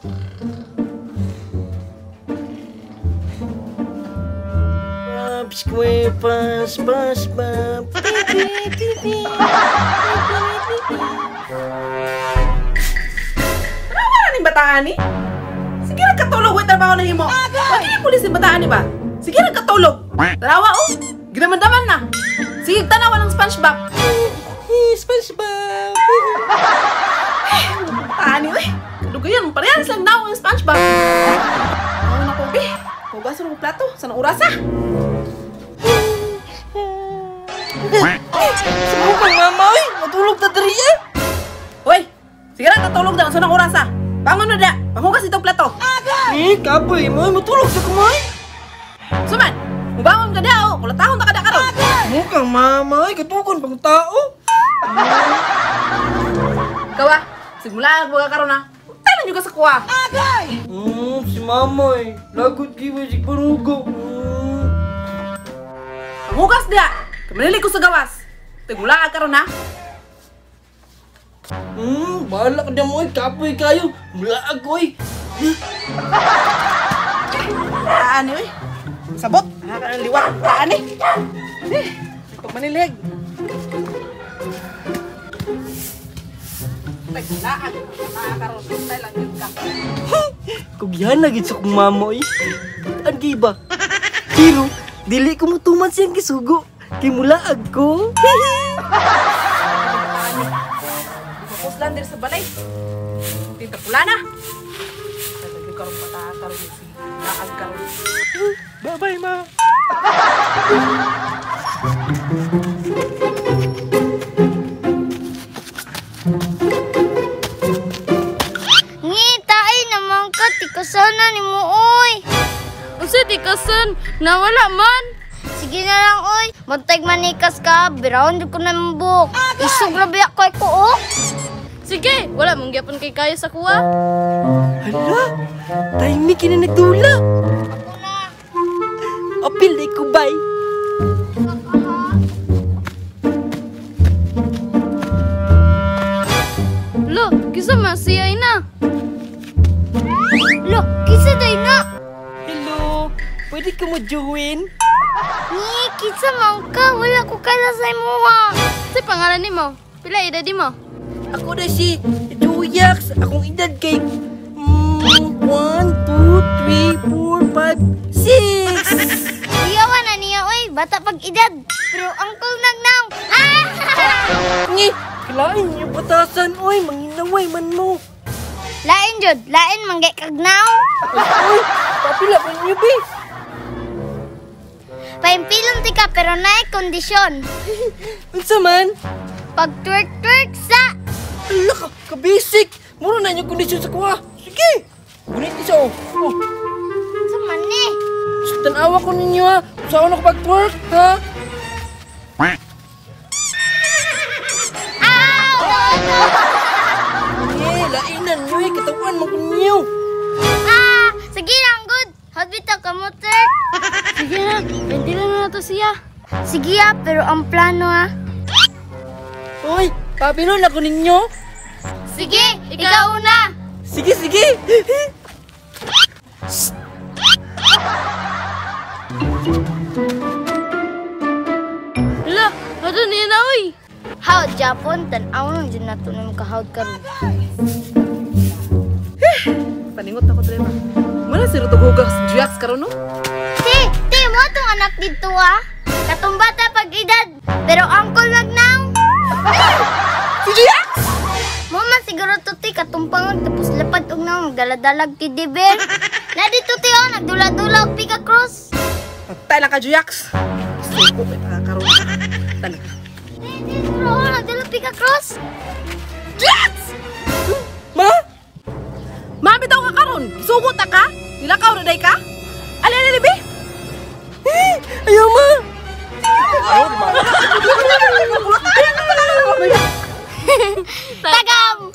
Kenapa nih bataan nih? Sige na katulog with trabaho na himo. Pag ini pulis yung bataan ni ba? Sige na katulog. Tarawa oh. Ginamandaman na. Sige tanawa ng SpongeBob. SpongeBob. Bataan ni eh. Dugayan, parehas lang daw ang SpongeBob. Ano na po be? Pugas ng plato. Sana urasa. Sumukang mama, oy! Matulog na dari eh! Hoy! Sige na, katulog na. Sunang oras ha. Bangon na da. Panghugas itong plato. Kapoy mo, matulog sa kumay! Suman! Mubangon ka da o. Kulatahon na ka da karon. Sumukang mama, oy! Katugon pang tao! Kawa, sigmula ka karon ha. Tayo juga sa kuha. Si mama eh! Lagot kiwa si parugo! Panghugas dia. Kamilili ko sa gawas. Tigmula ka karon ha. Bahala ka na mo eh! Kapoy kayo! Mulaag ko eh! Taan eh. Sabot. Nakaka ng liwak. Taan eh. Pag manilig. Taglaan. Nakakaroon. Tayo lang yun ka. Kugyan na gid sa kong mama eh! An giba? Pero, dili ko mutuman siyang kisugo! Kay mulaag ko! Puslan din sa balay. Tita pula na. Talaga karong patakaroon si laag karon. Bye-bye, ma! Ngitay naman ka, tikasana ni mo, oy! Usa tikasan, nawala man. Sige na lang, oy! Magtag manikas ka, biraon ko na mabuk. Isog na biyak ko ko, oh! Sige, wala mong gyapon kay kaya sa kuha. Hala! Tahimik na nagtula! Ako na! Apil na ko, bye! Lo, kisa masiyay na. Lo, kisa day na! Hello! Pwede ka mo join? Ni, kisa man ka, wala ko kala sa imo, ha! Sa pangalan nimo, pila edad mo? Ako na si Juyax. Akong edad kay 1, 2, 3, 4, 5, 6. Iyawan na niya, oy! Bata pag edad! Pero angkol nagnaw! Ah! Ngi! Kilain niyo batasan, oy! Manginaway man mo! Lain, Jod! Lain, manggay kagnaw! Oy! Papila pa niyo, be! Paimpilon ti ka, pero naay kondisyon. Unsa man? Pag twerk-twerk sa... Ala ka! Ka-basic! Muro na niyo kondisyon sa kuha! Sige! Gunit isa, oh! Sa man ni? Tanawa ko ninyo, ha! Usawa na ko pag-twerk, ha? Lainan nyo eh, katawan mo kunyo. Sige lang, good. Hot bitaw ka mo, twerk. Sige na, pwede na to siya. Sige pero ang plano Hoy, pabilon ako ninyo. Sige, ikaw una. Sige, sige. Hala, ano niya na, uy? Hawd Japon, tan-aw dyan na ito na makahawd ka rin. Paningot ako dre ba. Muna si Ruto Gugas Juyax karon no? Ti mo itong anak dito Katong bata pag edad, pero angkol nagnaw. Si Juyax! Mo man siguro to ti katumpangag tapos lapad og naw magdaladalag ti Diber. Na dito ti nagdula-dula og pika cross. Patay lang ka Juyax. Gusto ko pa nakakaroon ka. Talaga. Bro, nagdala pika cross. Juyax! Ma? Mami daw ka karon. Sugot ta ka? Nilakaw na day ka? Ali be? Ayaw, ma! Tagam!